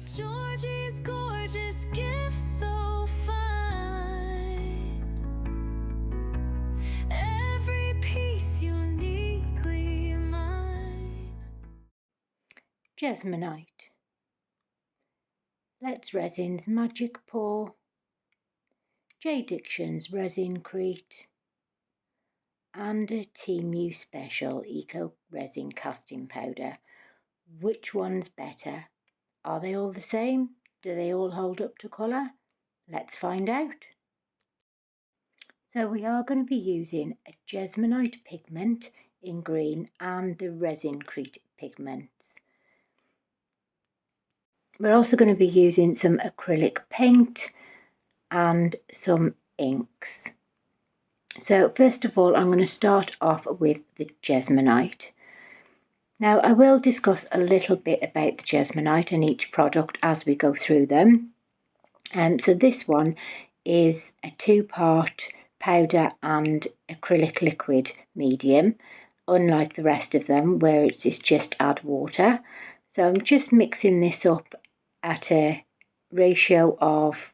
Georgie's gorgeous gifts, so fine. Every piece uniquely mine. Jesmonite. Let's Resin's Magic Pour, Diction's Resincrete, and a Temu Special Eco Resin Casting Powder. Which one's better? Are they all the same? Do they all hold up to colour? Let's find out. So we are going to be using a jesmonite pigment in green and the resincrete pigments. We're also going to be using some acrylic paint and some inks. So first of all, I'm going to start off with the jesmonite. Now I will discuss a little bit about the jesmonite and each product as we go through them. So this one is a 2-part powder and acrylic liquid medium, unlike the rest of them where it's just add water. So I'm just mixing this up at a ratio of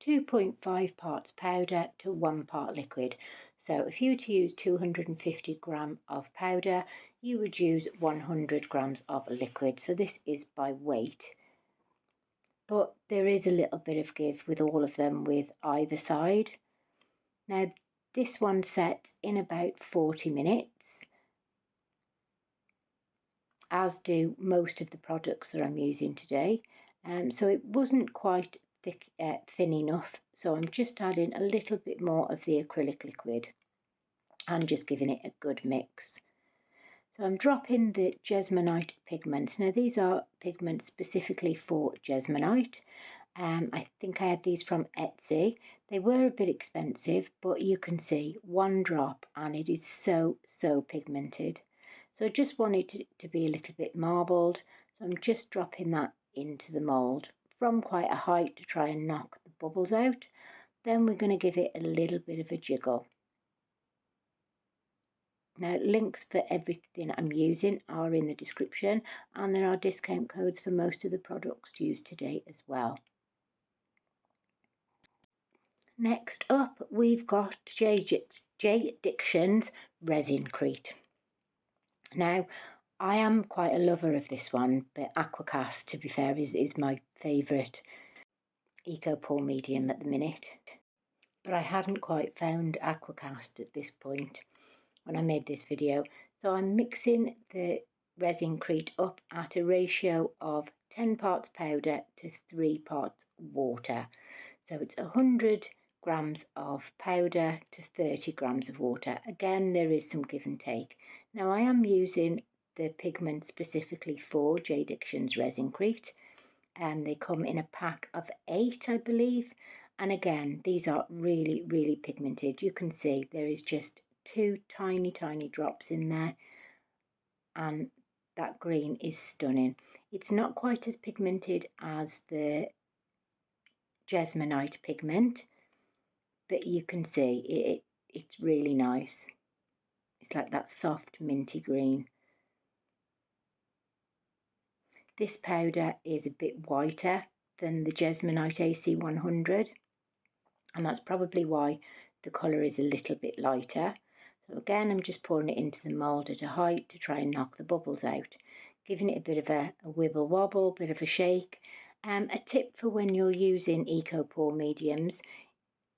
2.5 parts powder to 1 part liquid. So if you were to use 250 grams of powder, you would use 100 grams of liquid. So this is by weight. But there is a little bit of give with all of them with either side. Now this one sets in about 40 minutes, as do most of the products that I'm using today. So it wasn't quite thin enough, so I'm just adding a little bit more of the acrylic liquid and just giving it a good mix. So I'm dropping the jesmonite pigments. Now these are pigments specifically for jesmonite. I think I had these from Etsy. They were a bit expensive, but you can see 1 drop and it is so pigmented. So I just wanted it to be a little bit marbled. So I'm just dropping that into the mould from quite a height to try and knock the bubbles out. Then we're going to give it a little bit of a jiggle. Now links for everything I'm using are in the description, and there are discount codes for most of the products used today as well. Next up we've got Diction's Resincrete. Now I am quite a lover of this one, but Aquacast, to be fair, is my favourite eco pour medium at the minute. But I hadn't quite found Aquacast at this point when I made this video. So I'm mixing the Resincrete up at a ratio of 10 parts powder to 3 parts water. So it's 100 grams of powder to 30 grams of water. Again, there is some give and take. Now I am using the pigment specifically for Diction's Resincrete, and they come in a pack of 8, I believe. And again, these are really pigmented. You can see there is just 2 tiny drops in there, and that green is stunning. It's not quite as pigmented as the jesmonite pigment, but you can see it's really nice. It's like that soft minty green. This powder is a bit whiter than the jesmonite AC100, and that's probably why the colour is a little bit lighter. So again, I'm just pouring it into the mould at a height to try and knock the bubbles out, giving it a bit of a wibble wobble, bit of a shake. A tip for when you're using eco pour mediums,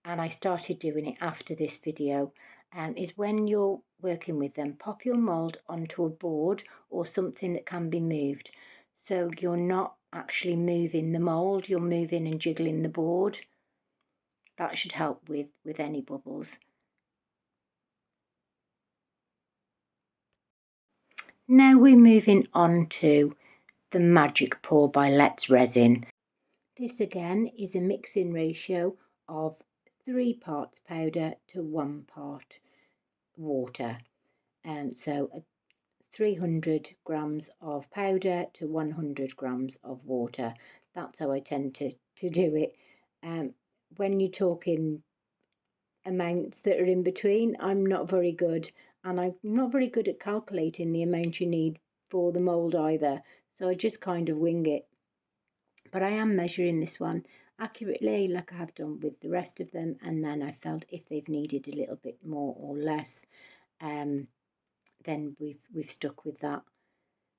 and I started doing it after this video, is when you're working with them, pop your mould onto a board or something that can be moved. So you're not actually moving the mould, you're moving and jiggling the board. That should help with any bubbles. Now we're moving on to the Magic Pour by Let's Resin. This again is a mixing ratio of 3 parts powder to 1 part water. And so 300 grams of powder to 100 grams of water. That's how I tend to do it. When you're talking amounts that are in between, I'm not very good, and I'm not very good at calculating the amount you need for the mould either, so I just kind of wing it. But I am measuring this one accurately like I have done with the rest of them, and then I felt if they've needed a little bit more or less, then we've stuck with that.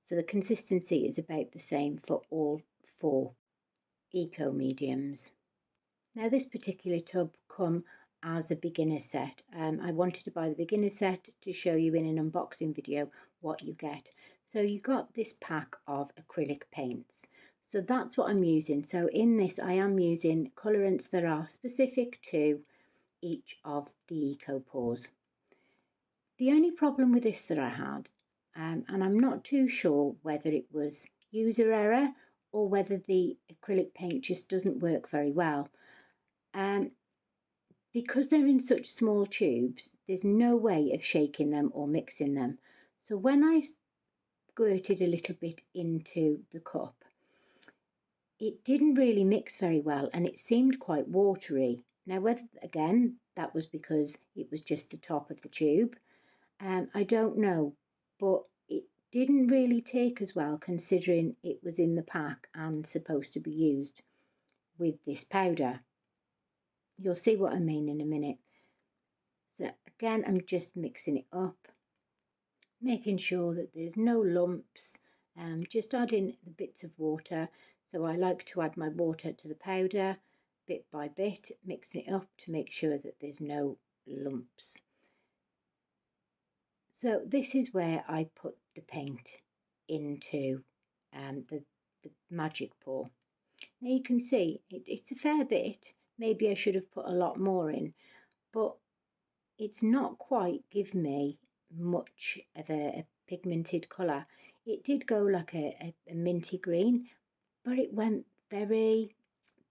So the consistency is about the same for all 4 eco mediums. Now this particular tub come as a beginner set. I wanted to buy the beginner set to show you in an unboxing video what you get. So you got this pack of acrylic paints. So that's what I'm using. So in this I am using colorants that are specific to each of the eco pours. The only problem with this that I had, and I'm not too sure whether it was user error or whether the acrylic paint just doesn't work very well. Because they're in such small tubes, there's no way of shaking them or mixing them. So when I squirted a little bit into the cup, it didn't really mix very well and it seemed quite watery. Now, whether, again, that was because it was just the top of the tube, I don't know, but it didn't really take as well considering it was in the pack and supposed to be used with this powder. You'll see what I mean in a minute. So again, I'm just mixing it up, making sure that there's no lumps, just adding the bits of water. So I like to add my water to the powder bit by bit, mixing it up to make sure that there's no lumps. So this is where I put the paint into the magic pour. Now you can see it's a fair bit. Maybe I should have put a lot more in, but it's not quite give me much of a pigmented colour. It did go like a minty green, but it went very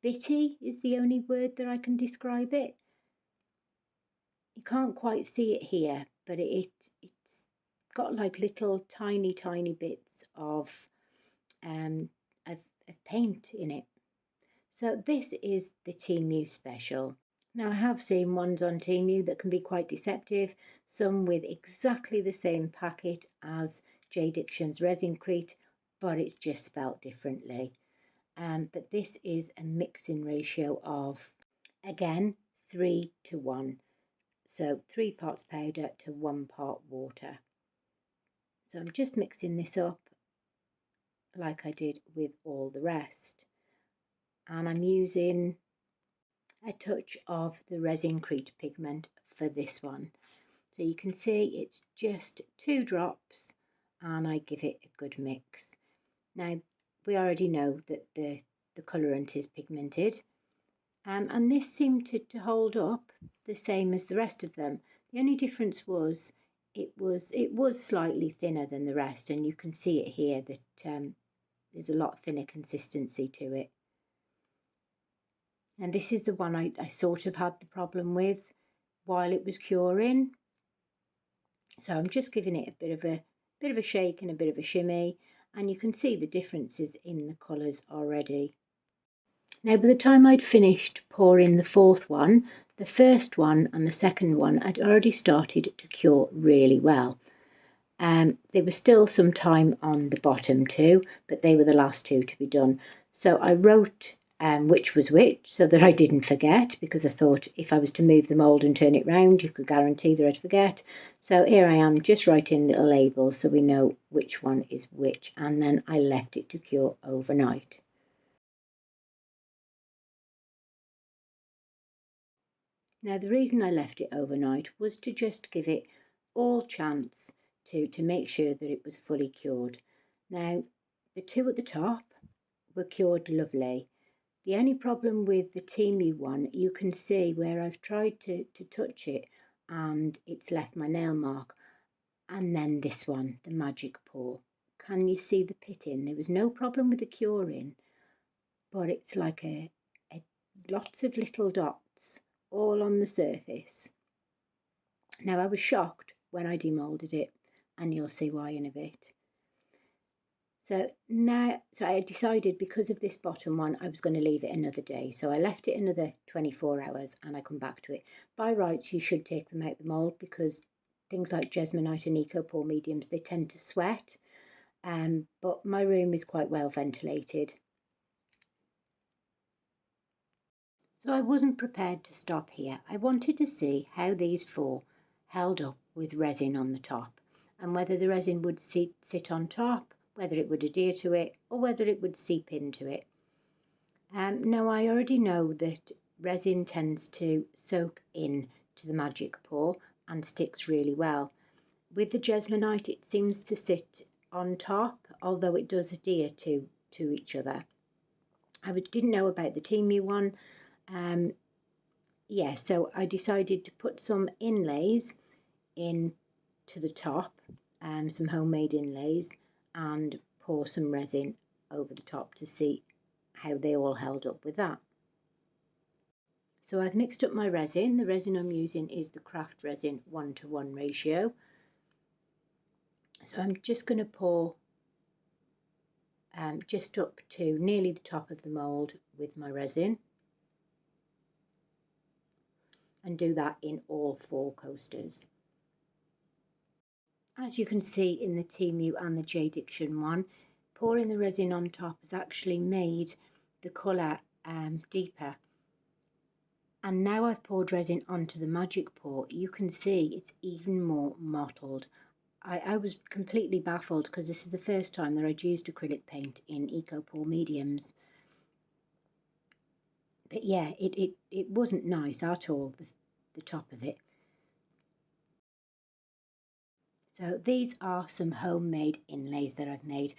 bitty is the only word that I can describe it. You can't quite see it here, but it's got like little tiny bits of paint in it. So this is the Temu special. Now I have seen ones on Temu that can be quite deceptive, some with exactly the same packet as Diction's resincrete, but it's just spelt differently. But this is a mixing ratio of, again, 3 to 1. So 3 parts powder to 1 part water. So I'm just mixing this up like I did with all the rest. And I'm using a touch of the resincrete pigment for this one. So you can see it's just 2 drops and I give it a good mix. Now we already know that the colourant is pigmented, and this seemed to hold up the same as the rest of them. The only difference was it was slightly thinner than the rest, and you can see it here that there's a lot thinner consistency to it. And this is the one I sort of had the problem with while it was curing. So I'm just giving it a bit of a shake and a bit of a shimmy, and you can see the differences in the colours already. Now by the time I'd finished pouring the 4th one, the first one and the second one had already started to cure really well. There was still some time on the bottom too, but they were the last 2 to be done. So I wrote which was which so that I didn't forget, because I thought if I was to move the mould and turn it round, you could guarantee that I'd forget. So here I am just writing little labels so we know which one is which, and then I left it to cure overnight. Now the reason I left it overnight was to just give it all chance to make sure that it was fully cured. Now the 2 at the top were cured lovely. The only problem with the Temu one, you can see where I've tried to touch it and it's left my nail mark. And then this one, the magic pour. Can you see the pitting? There was no problem with the curing, but it's like a lots of little dots all on the surface. Now I was shocked when I demoulded it, and you'll see why in a bit. So I decided because of this bottom one, I was going to leave it another day. So I left it another 24 hours and I come back to it. By rights, you should take them out the mould, because things like jesmonite and eco pour mediums, they tend to sweat. But my room is quite well ventilated. So I wasn't prepared to stop here. I wanted to see how these four held up with resin on the top, and whether the resin would sit on top, whether it would adhere to it, or whether it would seep into it. Now I already know that resin tends to soak in to the magic pour and sticks really well. With the jesmonite, it seems to sit on top, although it does adhere to each other. I didn't know about the temu one. Yeah, so I decided to put some inlays in to the top, some homemade inlays, and pour some resin over the top to see how they all held up with that. So I've mixed up my resin. The resin I'm using is the craft resin 1:1 ratio. So I'm just going to pour just up to nearly the top of the mould with my resin, and do that in all four coasters. As you can see in the temu and the diction one, pouring the resin on top has actually made the colour deeper. And now I've poured resin onto the magic pour, you can see it's even more mottled. I was completely baffled because this is the first time that I'd used acrylic paint in eco pour mediums. But yeah, it wasn't nice at all, the top of it. So these are some homemade inlays that I've made.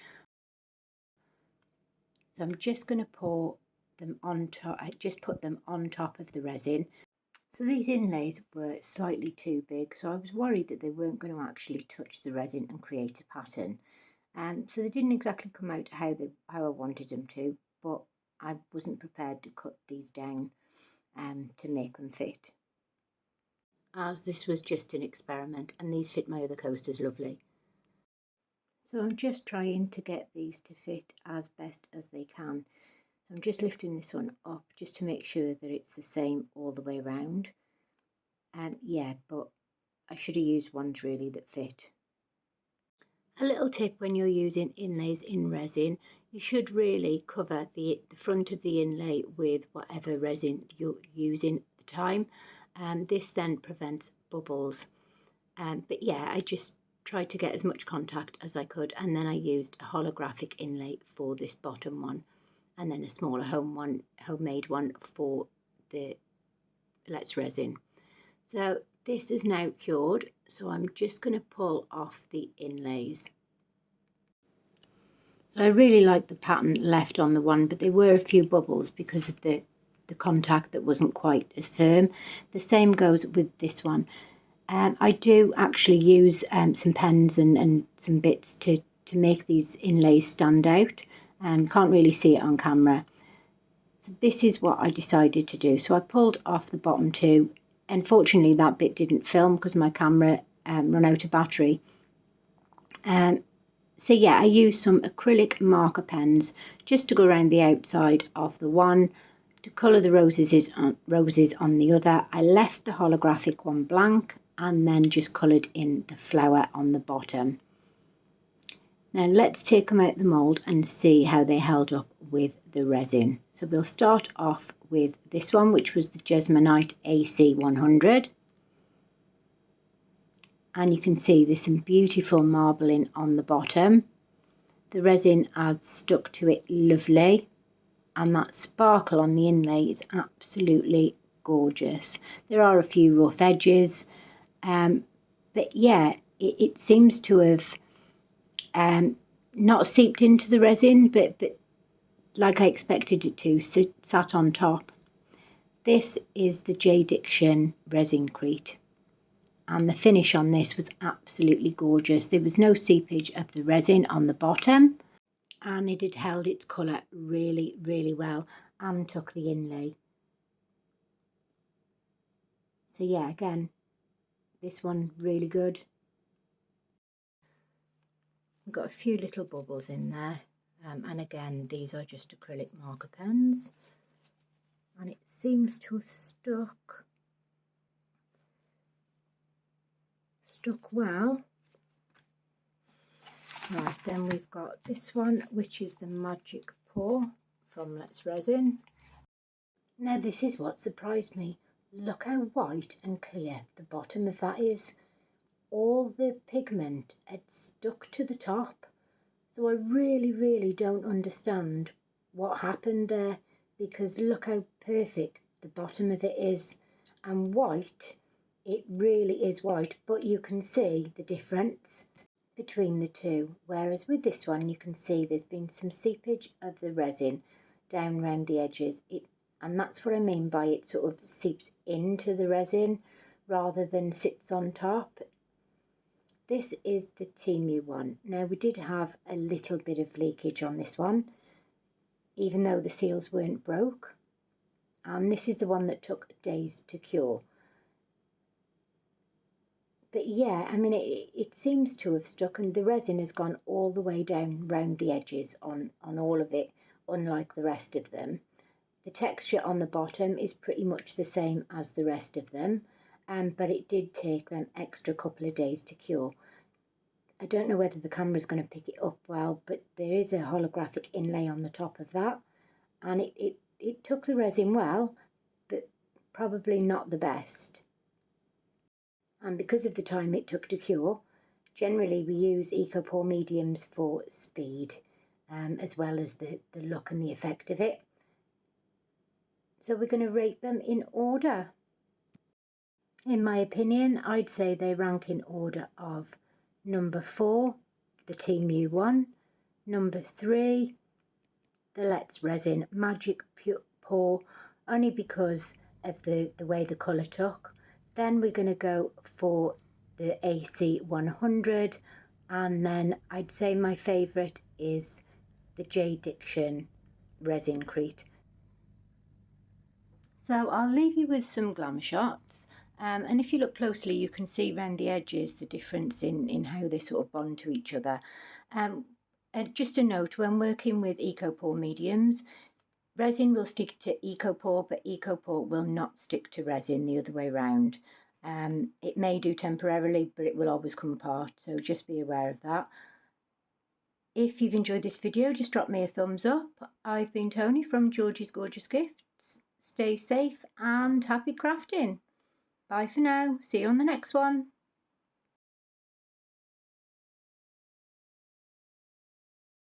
So I'm just going to pour them on top. I just put them on top of the resin. So these inlays were slightly too big, so I was worried that they weren't going to actually touch the resin and create a pattern. So they didn't exactly come out how I wanted them to, but I wasn't prepared to cut these down to make them fit, as this was just an experiment, and these fit my other coasters lovely. So I'm just trying to get these to fit as best as they can. So I'm just lifting this one up just to make sure that it's the same all the way around. Yeah, but I should have used ones really that fit. A little tip when you're using inlays in resin, you should really cover the front of the inlay with whatever resin you're using at the time. This then prevents bubbles. But yeah, I just tried to get as much contact as I could, and then I used a holographic inlay for this bottom one, and then a smaller homemade one for the Let's Resin. So this is now cured, so I'm just going to pull off the inlays. I really like the pattern left on the one, but there were a few bubbles because of the contact that wasn't quite as firm. The same goes with this one. I do actually use some pens and some bits to make these inlays stand out. Can't really see it on camera. So this is what I decided to do. So I pulled off the bottom two. Unfortunately, that bit didn't film because my camera ran out of battery. So yeah, I used some acrylic marker pens just to go around the outside of the one, to colour the roses on the other. I left the holographic one blank and then just coloured in the flower on the bottom. Now let's take them out the mould and see how they held up with the resin. So we'll start off with this one, which was the jesmonite AC 100. And you can see there's some beautiful marbling on the bottom. The resin adds stuck to it lovely, and that sparkle on the inlay is absolutely gorgeous. There are a few rough edges, but yeah, it seems to have not seeped into the resin, but like I expected it to, sat on top. This is the diction resincrete, and the finish on this was absolutely gorgeous. There was no seepage of the resin on the bottom, and it had held its colour really, really well and took the inlay. So yeah, again, this one really good. I've got a few little bubbles in there, and again, these are just acrylic marker pens, and it seems to have stuck well. Right, then we've got this one, which is the magic pour from Let's Resin. Now this is what surprised me. Look how white and clear the bottom of that is. All the pigment had stuck to the top. So I really don't understand what happened there, because look how perfect the bottom of it is, and white, it really is white, but you can see the difference between the two, whereas with this one you can see there's been some seepage of the resin down around the edges, and that's what I mean by it sort of seeps into the resin rather than sits on top. This is the Temu one. Now we did have a little bit of leakage on this one, even though the seals weren't broke. And this is the one that took days to cure. But yeah, I mean, it seems to have stuck, and the resin has gone all the way down round the edges on all of it, unlike the rest of them. The texture on the bottom is pretty much the same as the rest of them, but it did take them extra couple of days to cure. I don't know whether the camera is going to pick it up well, but there is a holographic inlay on the top of that, and it took the resin well, but probably not the best. And because of the time it took to cure, generally we use EcoPore mediums for speed, as well as the look and the effect of it. So we're going to rate them in order. In my opinion, I'd say they rank in order of number 4, the Temu one, number 3, the Let's Resin Magic Pour, only because of the way the colour took. Then we're going to go for the AC 100, and then I'd say my favourite is the Diction Resincrete. So I'll leave you with some glamour shots, and if you look closely you can see around the edges the difference in how they sort of bond to each other. And just a note, when working with EcoPore mediums, resin will stick to EcoPore, but EcoPore will not stick to resin the other way around. It may do temporarily, but it will always come apart, so just be aware of that. If you've enjoyed this video, just drop me a thumbs up. I've been Tony from Georgie's Gorgeous Gifts. Stay safe and happy crafting. Bye for now. See you on the next one.